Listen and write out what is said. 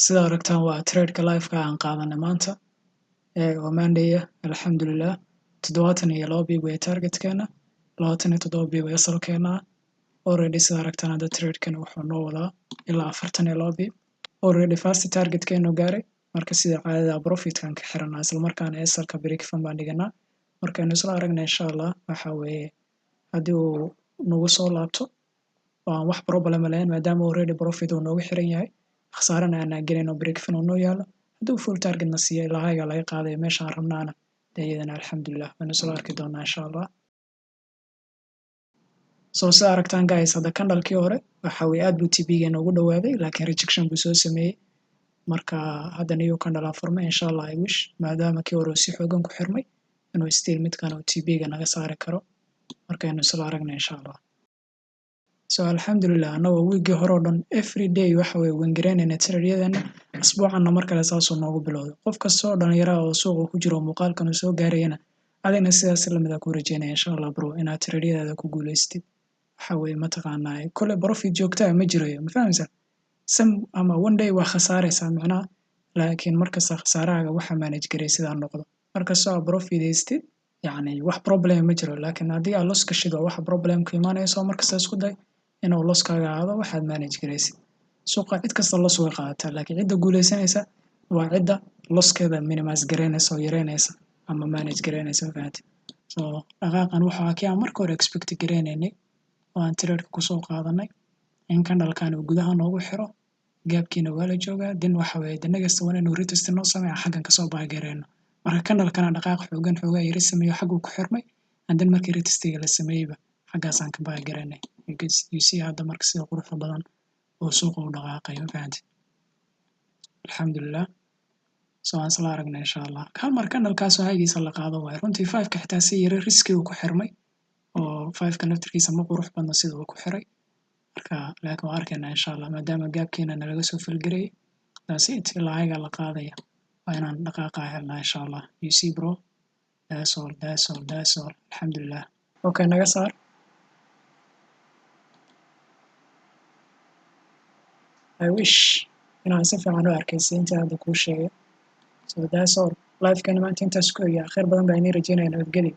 sida aragtaan waa trade-ka live-ka aan qaadanay maanta oo Monday ah alxamdulillah 72 pip way target-keena 27 pip way asalkeena already sida aragtaan hadda trade-kan wuxuu noo wadaa ilaa 42 pip already first target-keenu gaaray marka sida caadada profit-kan ka xiranaa isla markaana asalka break even baan dhiganaa markaynu isla aragnay insha Allah waxa weeye haddii uu nagu soo laabto waan wax problem lahayn maadaama already profit uu noogu xiran yahay khasaarana aan gelino break even uu noo yaalo hadduu full target na siiyo ilaahaga laga qaaday meesha aan rabnaana iyadana alxamdulillah waanu isla arki doonaa insha Allah soo sida aragtaan guys hadda candle-kii hore waxa weeye aad buu TP-ga noogu dhawaaday laakiin rejection buu soo sameeyey marka hadda new candle aan furmay insha Allah I wish maadaama kii hore si xoogan ku xirmay inuu still midkan uu TP-ga naga saari karo markaynu isla aragnay insha Allah so alxamdulillah anagoo wiigii hore oo dhan every day waxa weeye wangareynayna trade-yadana asbuucanna mar kale saasuu noogu bilowday qof kasta oo dhalinyaro oo suuqa ku jiro muuqaalkan uu soo gaarayana adina sidaas lamid ah ku rajeynaya insha Allah bro inaad trade-yadaada ku guuleystid waxa weeye mataqaanaa kole profit joogta ma jirayo ma fahamsan ama one day waa khasaaraysaa macnaha laakiin markasta khasaarahaaga waxa manage garay sidaa noqdo markasta oo profit haystid yacni wax problem ma jiro laakiin haddii aad loss gashid waa wax problem ku imaanayso markasta isku day inuu loss-kaaga aado waxaad manage garaysid suuqa cid kasta loss way qaadataa laakiin cidda guuleysanaysa waa cidda loss-keeda minimize garaynaysa oo yareynaysa ama manage garaynaysa ma fahamtid so dhaqaaqan waxa kii aan marka hore expect garaynaynay oo aan trade-ka kusoo qaadanay in candle-kan uu gudaha noogu xiro gaabkiina waa la joogaa din waxa weeye the next one inuu retest noo sameeyo xaggan kasoo baagareyno marka candle-kana dhaqaaq xoogaa yari sameeyo xagguu ku xirmay and then markii retestiga la sameeyeyba xaggaasaan ka baagaraynay because you see hadda marka sida quruxda badan oo suuqa u dhaqaaqayo ma fahamtid alxamdulillah so aan isla aragnay insha Allah hal mar candle-kaas oo haygiisa la qaado waayo runtii 5-ka xitaa si yari riski uu ku xirmay oo 5-ka naftirkiisa ma qurux badna sida uu ku xiray marka laakiin waan arkaynaa insha Allah maadaama gaabkeena nalaga soo falgarayay that's it ilaa hayga la qaadaya waa inaan dhaqaaqa helnaa insha Allah you see bro that's all alxamdulillah okay naga saar I wish inaan si fiican u arkaysa inta hadda kuu sheegay so that's all live-kana maanta intaas ku egya khayr badan baa inii rajeynaya nabadgelyo